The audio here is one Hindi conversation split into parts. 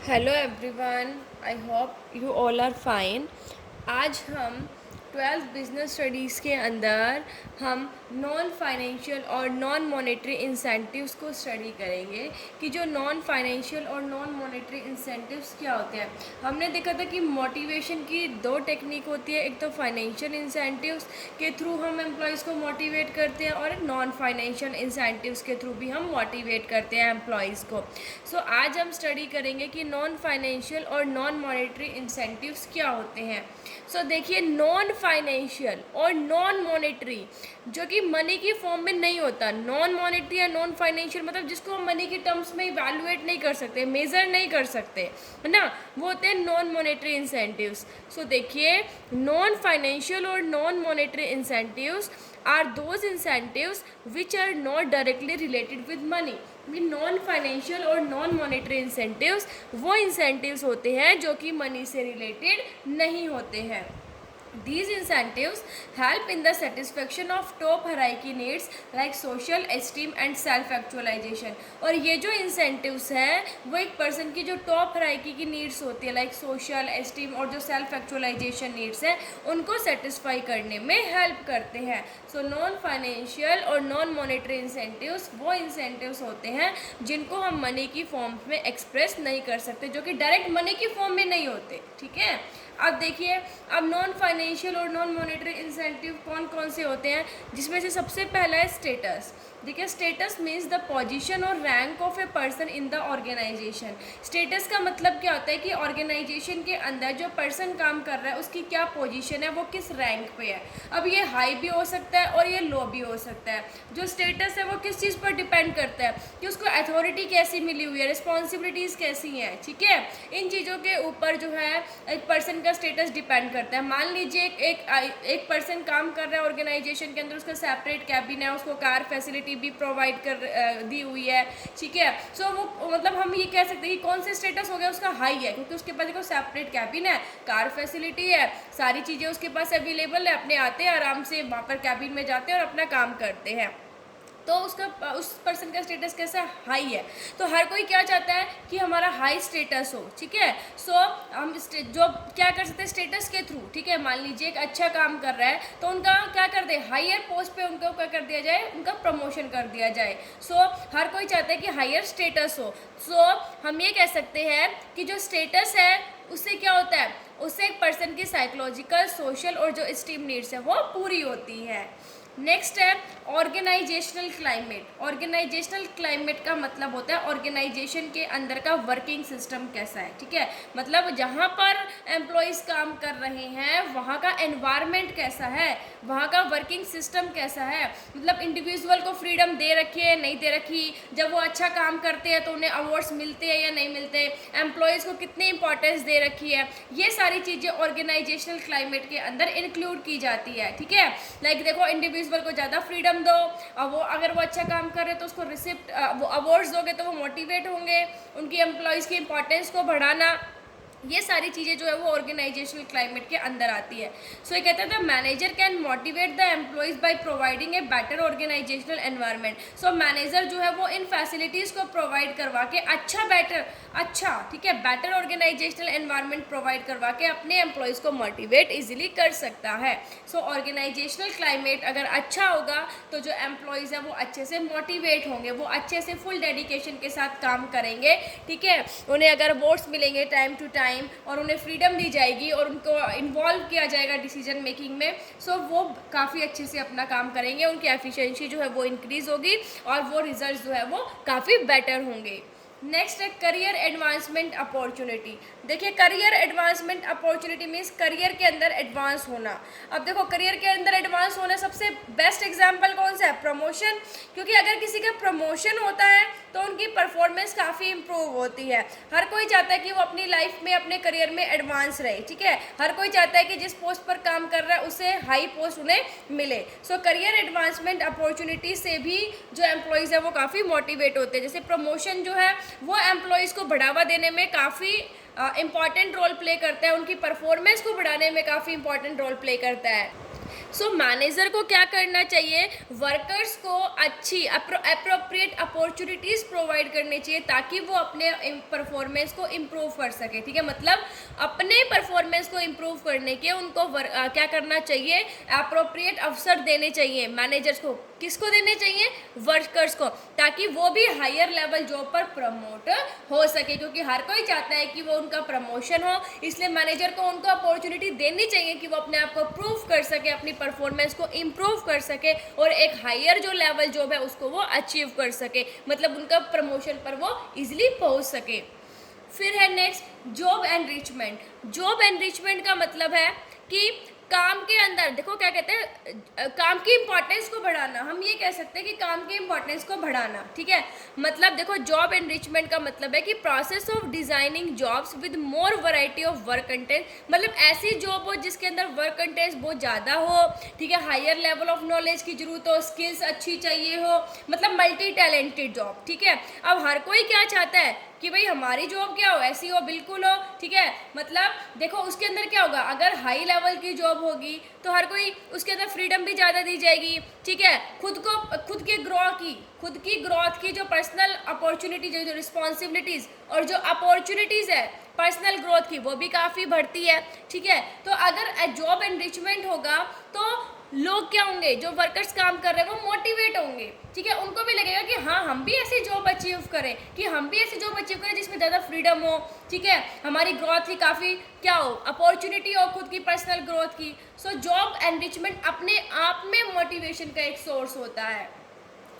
Hello everyone, I hope you all are fine. आज हम ट्वेल्थ बिजनेस स्टडीज़ के अंदर हम नॉन फाइनेंशियल और नॉन मॉनेटरी इंसेंटिव्स को स्टडी करेंगे कि जो नॉन फाइनेंशियल और नॉन मॉनेटरी इंसेंटिव्स क्या होते हैं। हमने देखा था कि मोटिवेशन की दो टेक्निक होती है, एक तो फाइनेंशियल इंसेंटिव्स के थ्रू हम एम्प्लॉयज़ को मोटिवेट करते हैं और एक नॉन फाइनेंशियल इंसेंटिव्स के थ्रू भी हम मोटिवेट करते हैं एम्प्लॉयज़ को। सो आज हम स्टडी करेंगे कि नॉन फाइनेंशियल और नॉन मॉनेटरी इंसेंटिव्स क्या होते हैं। सो देखिए, नॉन फाइनेंशियल और नॉन मॉनेटरी जो कि मनी की फॉर्म में नहीं होता, नॉन मॉनेटरी या नॉन फाइनेंशियल मतलब जिसको हम मनी के टर्म्स में इवैल्यूएट नहीं कर सकते, मेज़र नहीं कर सकते, है ना, वो होते हैं नॉन मॉनेटरी इंसेंटिव्स। सो देखिए, नॉन फाइनेंशियल और non monetary incentives are those incentives which are not directly related with money। Non financial और नॉन मॉनेटरी इंसेंटिव्स वो इंसेंटिव्स होते हैं जो कि मनी से रिलेटेड नहीं होते हैं। These incentives help in the satisfaction of top hierarchy needs like social esteem and self actualization। और ये जो incentives हैं वो एक पर्सन की जो टॉप hierarchy की नीड्स होती है लाइक सोशल एस्टीम और जो सेल्फ एक्चुअलाइजेशन नीड्स हैं उनको सेटिस्फाई करने में हेल्प करते हैं। सो नॉन फाइनेंशियल और नॉन मॉनेटरी इंसेंटिव्स वो इंसेंटिव्स होते हैं जिनको हम मनी की फॉर्म में एक्सप्रेस नहीं कर सकते, जो कि डायरेक्ट मनी की फॉर्म में नहीं होते। ठीक है, अब देखिए, अब नॉन फाइनेंशियल और नॉन मॉनेटरी इंसेंटिव कौन कौन से होते हैं, जिसमें से सबसे पहला है स्टेटस। देखिए, स्टेटस मीन्स द पोजीशन और rank of a person in the organisation. Status का मतलब क्या होता है कि ऑर्गेनाइजेशन के अंदर जो पर्सन काम कर रहा है उसकी क्या पोजीशन है, वो किस रैंक पे है। अब ये हाई भी हो सकता है और ये लो भी हो सकता है। जो स्टेटस है वो किस चीज़ पर डिपेंड करता है कि उसको अथॉरिटी कैसी मिली हुई है, रिस्पॉन्सिबिलिटीज़ कैसी हैं। ठीक है, इन चीज़ों के ऊपर जो है एक पर्सन का स्टेटस डिपेंड करता है। मान लीजिए एक पर्सन काम कर रहा है ऑर्गेनाइजेशन के अंदर, उसका सेपरेट कैबिन है, उसको कार फैसिलिटी भी प्रोवाइड कर दी हुई है। ठीक है, सो वो मतलब हम ये कह सकते हैं कि कौन सा स्टेटस हो गया उसका हाई है, क्योंकि उसके पास देखो सेपरेट कैबिन है, कार फैसिलिटी है, सारी चीज़ें उसके पास अवेलेबल है, अपने आते हैं आराम से वहाँ पर कैबिन में जाते हैं और अपना काम करते हैं, तो उसका उस पर्सन का स्टेटस कैसा हाई है। तो हर कोई क्या चाहता है कि हमारा हाई स्टेटस हो। ठीक है, सो हम जो क्या कर सकते हैं स्टेटस के थ्रू। ठीक है, मान लीजिए एक अच्छा काम कर रहा है तो उनका क्या कर दे, हायर पोस्ट पे उनको क्या कर दिया जाए, उनका प्रमोशन कर दिया जाए। सो हर कोई चाहता है कि हायर स्टेटस हो। सो हम ये कह सकते हैं कि जो स्टेटस है उससे क्या होता है, उससे एक पर्सन की साइकोलॉजिकल, सोशल और जो स्टीम नीड्स है वो पूरी होती है। नेक्स्ट है ऑर्गेनाइजेशनल क्लाइमेट। ऑर्गेनाइजेशनल क्लाइमेट का मतलब होता है ऑर्गेनाइजेशन के अंदर का वर्किंग सिस्टम कैसा है। ठीक है, मतलब जहाँ पर एम्प्लॉयज़ काम कर रहे हैं वहाँ का एनवायरनमेंट कैसा है, वहाँ का वर्किंग सिस्टम कैसा है, मतलब इंडिविजुअल को फ्रीडम दे रखी है नहीं दे रखी, जब वो अच्छा काम करते हैं तो उन्हें अवार्ड्स मिलते हैं या नहीं मिलते, एम्प्लॉयज़ को कितनी इंपॉर्टेंस दे रखी है, ये सारी चीज़ें ऑर्गेनाइजेशनल क्लाइमेट के अंदर इंक्लूड की जाती है। ठीक है, लाइक देखो, इंडिविजुअल को ज़्यादा फ्रीडम दो, वो अगर वो अच्छा काम कर रहे तो उसको रिसिप्ट वो अवार्ड्स दोगे तो वो मोटिवेट होंगे, उनकी एम्प्लॉयज़ की इंपॉर्टेंस को बढ़ाना, ये सारी चीज़ें जो है वो ऑर्गेनाइजेशनल क्लाइमेट के अंदर आती है। सो ये कहते हैं the manager can motivate the employees by providing a better organisational environment. So manager जो है वो इन फैसिलिटीज़ को प्रोवाइड करवा के ठीक है, बेटर ऑर्गेनाइजेशनल एनवायरनमेंट प्रोवाइड करवा के अपने एम्प्लॉयज़ को मोटिवेट इजीली कर सकता है। सो ऑर्गेनाइजेशनल क्लाइमेट अगर अच्छा होगा तो जो एम्प्लॉयज़ है वो अच्छे से मोटिवेट होंगे, वो अच्छे से फुल डेडिकेशन के साथ काम करेंगे। ठीक है, उन्हें अगर अवार्ड्स मिलेंगे टाइम टू टाइम और उन्हें फ्रीडम दी जाएगी और उनको इन्वॉल्व किया जाएगा डिसीजन मेकिंग में, सो वो काफ़ी अच्छे से अपना काम करेंगे, उनकी एफिशिएंसी जो है वो इंक्रीज़ होगी और वो रिजल्ट जो है वो काफ़ी बेटर होंगे। नेक्स्ट है करियर एडवांसमेंट अपॉर्चुनिटी। देखिए, career advancement opportunity means career के अंदर एडवांस होना। अब देखो, करियर के अंदर एडवांस होना सबसे बेस्ट एग्जांपल कौन सा है, प्रमोशन। क्योंकि अगर किसी का प्रमोशन होता है तो उनकी परफॉर्मेंस काफ़ी इम्प्रूव होती है। हर कोई चाहता है कि वो अपनी लाइफ में, अपने करियर में एडवांस रहे। ठीक है, हर कोई चाहता है कि जिस पोस्ट पर काम कर रहा है उससे हाई पोस्ट उन्हें मिले। सो करियर एडवांसमेंट अपॉर्चुनिटी से भी जो एम्प्लॉयज़ है वो काफ़ी मोटिवेट होते हैं। जैसे प्रमोशन जो है वो एम्प्लॉयज़ को बढ़ावा देने में काफ़ी इम्पॉर्टेंट रोल प्ले करता है, उनकी परफॉर्मेंस को बढ़ाने में काफ़ी इंपॉर्टेंट रोल प्ले करता है। सो मैनेजर को क्या करना चाहिए, वर्कर्स को अच्छी अप्रोप्रिएट अपॉर्चुनिटीज़ प्रोवाइड करनी चाहिए ताकि वो अपने परफॉर्मेंस को इम्प्रूव कर सके। ठीक है, मतलब अपने परफॉर्मेंस को इम्प्रूव करने के उनको क्या करना चाहिए, अप्रोप्रिएट अवसर देने चाहिए मैनेजर्स को। किसको देने चाहिए, वर्कर्स को, ताकि वो भी हायर लेवल जॉब पर प्रमोट हो सके, क्योंकि हर कोई चाहता है कि वो उनका प्रमोशन हो। इसलिए मैनेजर को उनको अपॉर्चुनिटी देनी चाहिए कि वो अपने आप को प्रूव कर सके, अपनी परफॉर्मेंस को इम्प्रूव कर सके और एक हायर जो लेवल जॉब है उसको वो अचीव कर सके, मतलब उनका प्रमोशन पर वो इजीली पहुंच सके। फिर है next job enrichment. Job enrichment का मतलब है कि काम के अंदर देखो क्या कहते हैं, काम की इंपॉर्टेंस को बढ़ाना। हम ये कह सकते हैं कि काम की इंपॉर्टेंस को बढ़ाना। ठीक है, मतलब देखो जॉब एनरिचमेंट का मतलब है कि process of designing jobs with more variety of work content, मतलब ऐसी जॉब हो जिसके अंदर वर्क कंटेंट बहुत ज़्यादा हो। ठीक है, हायर लेवल ऑफ नॉलेज की जरूरत हो, स्किल्स अच्छी चाहिए हो, मतलब मल्टी टैलेंटेड जॉब। ठीक है, अब हर कोई क्या चाहता है कि भाई हमारी जॉब क्या हो, ऐसी हो, बिल्कुल हो। ठीक है, मतलब देखो उसके अंदर क्या होगा, अगर हाई लेवल की जॉब होगी तो हर कोई उसके अंदर फ्रीडम भी ज़्यादा दी जाएगी। ठीक है, खुद की ग्रोथ की जो पर्सनल अपॉर्चुनिटी, जो रिस्पॉन्सिबिलिटीज़ और जो अपॉर्चुनिटीज़ है पर्सनल ग्रोथ की, वो भी काफ़ी बढ़ती है। ठीक है, तो अगर जॉब एनरिचमेंट होगा तो लोग क्या होंगे, जो वर्कर्स काम कर रहे हैं वो मोटिवेट होंगे। ठीक है, उनको भी लगेगा कि हाँ हम भी ऐसी जॉब अचीव करें, कि हम भी ऐसी जॉब अचीव करें जिसमें ज़्यादा फ्रीडम हो। ठीक है, हमारी ग्रोथ की काफ़ी क्या हो, अपॉर्चुनिटी हो खुद की पर्सनल ग्रोथ की। सो जॉब एनरिचमेंट अपने आप में मोटिवेशन का एक सोर्स होता है।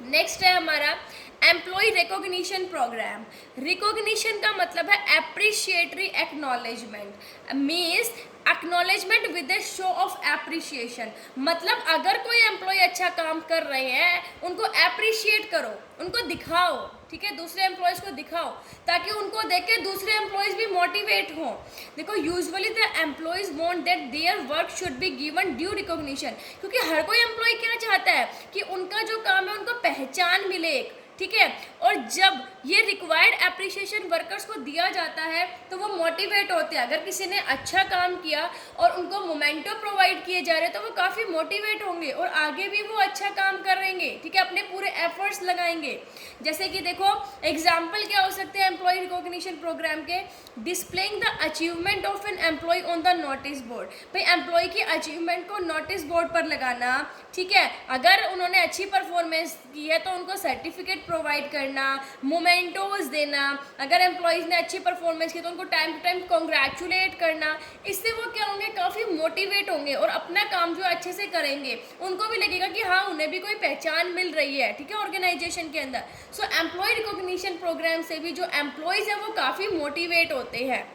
नेक्स्ट है हमारा एम्प्लॉय रिकॉग्निशन प्रोग्राम। रिकॉग्निशन का मतलब है appreciatory acknowledgement, means acknowledgement with a show of appreciation. मतलब अगर कोई एम्प्लॉय अच्छा काम कर रहे हैं उनको एप्रिशिएट करो, उनको दिखाओ। ठीक है, दूसरे एम्प्लॉयज़ को दिखाओ ताकि उनको देख के दूसरे एम्प्लॉयज़ भी मोटिवेट हों। देखो usually the employees want that their work should be given due recognition, क्योंकि हर कोई एम्प्लॉय क्या चाहता है कि उनका जो काम है उनको पहचान मिले एक। ठीक है, और जब ये रिक्वायर्ड एप्रिशिएशन वर्कर्स को दिया जाता है तो वो मोटिवेट होते हैं। अगर किसी ने अच्छा काम किया और उनको मोमेंटो प्रोवाइड किए जा रहे हैं तो वो काफ़ी मोटिवेट होंगे और आगे भी वो अच्छा काम करेंगे। ठीक है, अपने पूरे एफर्ट्स लगाएंगे। जैसे कि देखो एग्जाम्पल क्या हो सकते हैं एम्प्लॉय रिकॉग्निशन प्रोग्राम के, displaying the achievement of an employee on the notice board. भाई एम्प्लॉय की अचीवमेंट को नोटिस बोर्ड पर लगाना। ठीक है, अगर उन्होंने अच्छी परफॉर्मेंस की है तो उनको सर्टिफिकेट प्रोवाइड करना, मोमेंटोज देना। अगर एम्प्लॉयज़ ने अच्छी परफॉर्मेंस की तो उनको टाइम टू टाइम कॉन्ग्रेचुलेट करना। इससे वो क्या होंगे, काफ़ी मोटिवेट होंगे और अपना काम जो अच्छे से करेंगे। उनको भी लगेगा कि हाँ उन्हें भी कोई पहचान मिल रही है। ठीक है, ऑर्गेनाइजेशन के अंदर। सो एम्प्लॉय रिकॉग्निशन प्रोग्राम से भी जो एम्प्लॉयज़ हैं वो काफ़ी मोटिवेट होते हैं।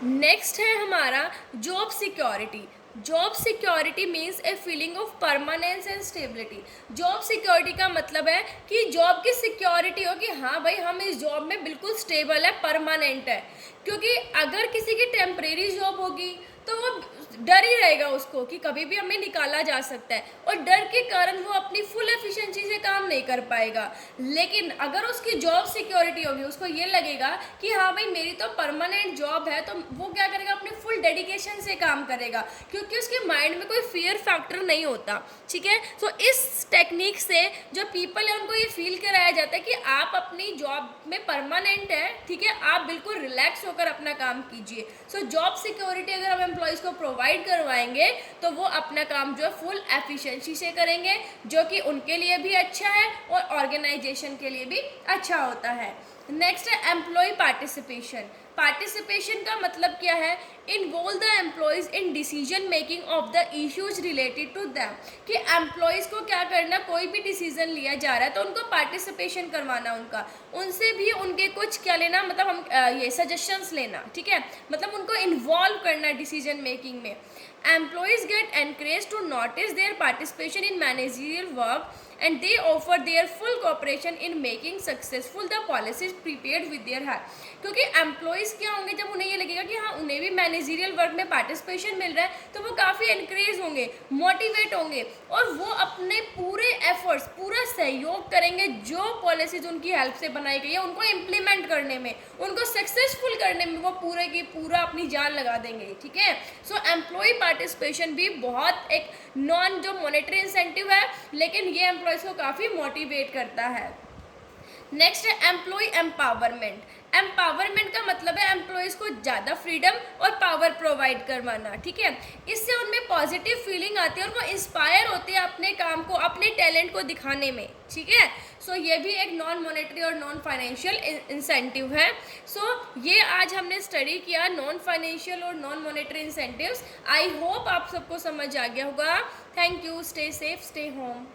नेक्स्ट है हमारा job security. Job security means a feeling of permanence and stability. Job security का मतलब है कि जॉब की सिक्योरिटी हो कि हाँ भाई हम इस जॉब में बिल्कुल स्टेबल है, परमानेंट है। क्योंकि अगर किसी की टेम्परेरी जॉब होगी तो वो डर ही रहेगा उसको कि कभी भी हमें निकाला जा सकता है, और डर के कारण वो अपनी फुल एफिशिएंसी से काम नहीं कर पाएगा। लेकिन अगर उसकी जॉब सिक्योरिटी होगी, उसको ये लगेगा कि हाँ भाई मेरी तो परमानेंट जॉब है, तो वो क्या करेगा, अपने फुल डेडिकेशन से काम करेगा क्योंकि उसके माइंड में कोई फियर फैक्टर नहीं होता। ठीक है, तो इस टेक्निक से जो पीपल है उनको ये फील कराया जाता है कि आप अपनी जॉब में परमानेंट है। ठीक है, आप बिल्कुल रिलैक्स होकर अपना काम कीजिए। सो जॉब सिक्योरिटी अगर हम एम्प्लॉयज़ को प्रोवाइड करवाएंगे तो वो अपना काम जो है फुल एफिशिएंसी से करेंगे, जो कि उनके लिए भी अच्छा है और ऑर्गेनाइजेशन के लिए भी अच्छा होता है। नेक्स्ट है एम्प्लॉय पार्टिसिपेशन। पार्टिसिपेशन का मतलब क्या है, involve the employees in decision making of the issues related to them. कि एम्प्लॉयज़ को क्या करना, कोई भी डिसीजन लिया जा रहा है तो उनको पार्टिसिपेशन करवाना, उनसे भी उनके कुछ क्या लेना, मतलब हम ये सजेशंस लेना। ठीक है, मतलब उनको इन्वॉल्व करना डिसीजन मेकिंग में। Employees get encourage to notice their participation in managerial work and they offer their full cooperation in making successful the policies prepared with their heart. क्योंकि एम्प्लॉयज़ क्या होंगे, जब उन्हें ये लगेगा कि हाँ उन्हें भी मैनेजरियल वर्क में पार्टिसिपेशन मिल रहा है, तो वो काफ़ी इनक्रेज होंगे, मोटिवेट होंगे और वो अपने पूरे एफर्ट्स, पूरा सहयोग करेंगे जो पॉलिसीज उनकी हेल्प से बनाई गई है उनको इम्प्लीमेंट करने में, उनको सक्सेसफुल करने में वो पूरे की पूरा अपनी जान लगा देंगे, ठीक है। सो एम्प्लॉय पार्टिसिपेशन भी बहुत एक नॉन जो मॉनेटरी इंसेंटिव है, लेकिन ये एम्प्लॉयज़ को काफ़ी मोटिवेट करता है। नेक्स्ट है एम्प्लॉय एम्पावरमेंट। एम्पावरमेंट का मतलब है एम्प्लॉयज़ को ज़्यादा फ्रीडम और पावर प्रोवाइड करवाना, ठीक है। इससे उनमें पॉजिटिव फीलिंग आती है और वो इंस्पायर होते हैं अपने काम को, अपने टैलेंट को दिखाने में, ठीक है। सो ये भी एक नॉन मॉनेटरी और नॉन फाइनेंशियल इंसेंटिव है। सो ये आज हमने स्टडी किया नॉन फाइनेंशियल और non monetary incentives. I hope आप सबको समझ आ गया होगा। Thank you. Stay safe, stay home.